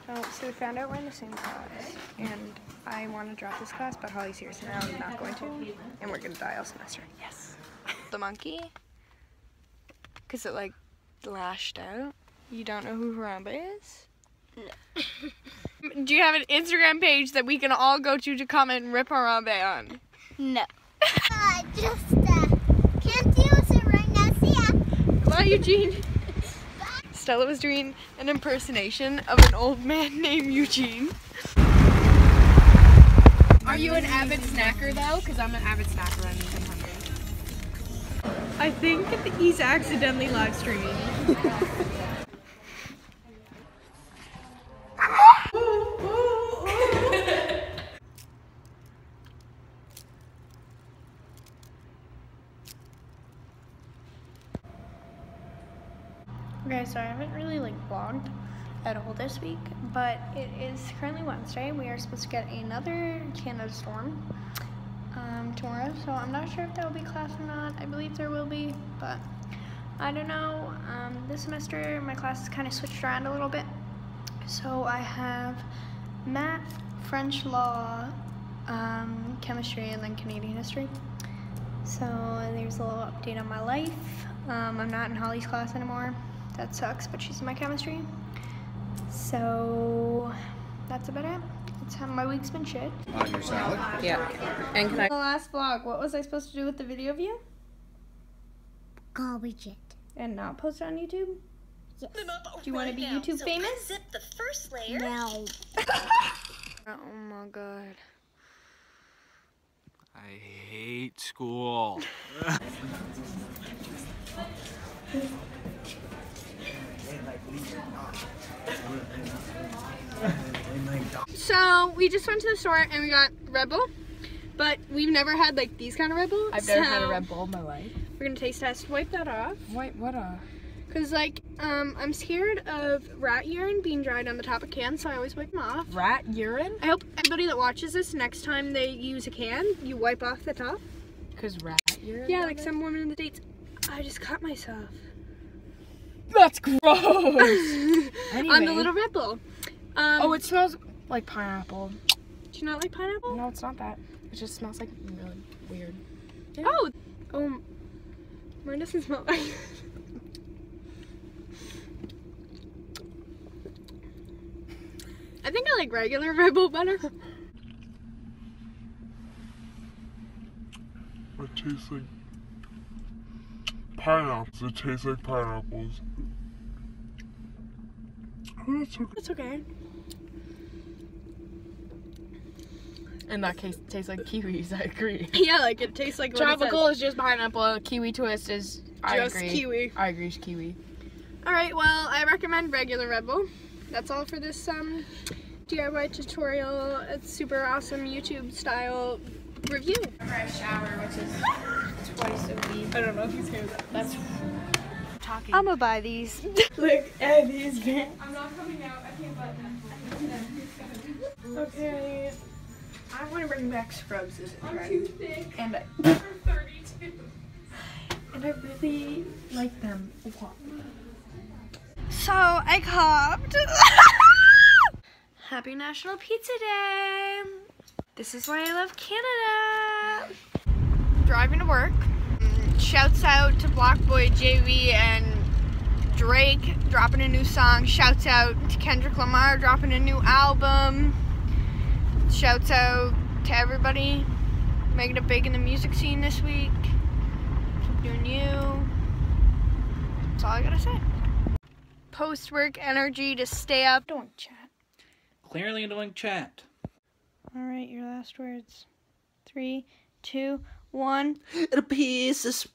So we found out we're in the same class, and I want to drop this class, but Holly's here, so now I'm not going to, and we're going to die all semester. Yes. The monkey, because it, like, lashed out. You don't know who Harambe is? No. Do you have an Instagram page that we can all go to comment and rip Harambe on? No. Can't deal with it right now. See ya. Bye, Eugene. Stella was doing an impersonation of an old man named Eugene. Are you an avid snacker though? Because I'm an avid snacker and I'm hungry. I think he's accidentally live streaming. Okay, so I haven't really vlogged at all this week, but it is currently Wednesday. We are supposed to get another Canada storm tomorrow, so I'm not sure if there will be class or not. I believe there will be, but I don't know. This semester my classes kind of switched around a little bit. So I have math, French law, chemistry, and then Canadian history. So there's a little update on my life. I'm not in Holly's class anymore. That sucks, but she's in my chemistry. So that's about it. That's how my week's been shit. On your salad? Yeah. And can I? The last vlog, what was I supposed to do with the video of you? Garbage it. And not post it on YouTube? Yes. Do you want to be YouTube famous? Zip the first layer. No. Oh my god. I hate school. So we just went to the store and we got Red Bull, but we've never had these kind of Red Bulls. I've never had a Red Bull in my life. We're gonna taste test. Wipe that off. Wait, what Cause I'm scared of rat urine being dried on the top of cans, so I always wipe them off. Rat urine? I hope everybody that watches this, next time they use a can, you wipe off the top. Cause rat urine? Yeah, like some woman in the States. I just cut myself. That's gross. Anyway. On the little Red Bull. Oh, it smells like pineapple. Do you not like pineapple? No, it's not that. It just smells like really weird. Yeah. Oh, mine doesn't smell like. I think I like regular Red Bull better. It tastes like pineapples. It tastes like pineapples. Oh, that's okay. That's okay. In that case, it tastes like kiwis. I agree. Yeah, it tastes like what Tropical is just pineapple. Kiwi twist is just kiwi. I agree, it's kiwi. All right, well, I recommend regular Red Bull. That's all for this DIY tutorial. It's super awesome YouTube style review. A shower, which is twice a week. I don't know if he's here. That's talking. I'm gonna buy these. Look at these. I'm not coming out. I can't buy them. Okay. I want to bring back Scrubs as a trend. And I 32. And I really like them a lot. So I copped. Happy National Pizza Day. This is why I love Canada. Driving to work. Shouts out to Blockboy JV and Drake dropping a new song. Shouts out to Kendrick Lamar dropping a new album. Shouts out to everybody making it big in the music scene this week. Keep doing you. That's all I gotta say. Post-work energy to stay up. Don't chat. Clearly doing chat. Alright, your last words. 3, 2, 1. It appears this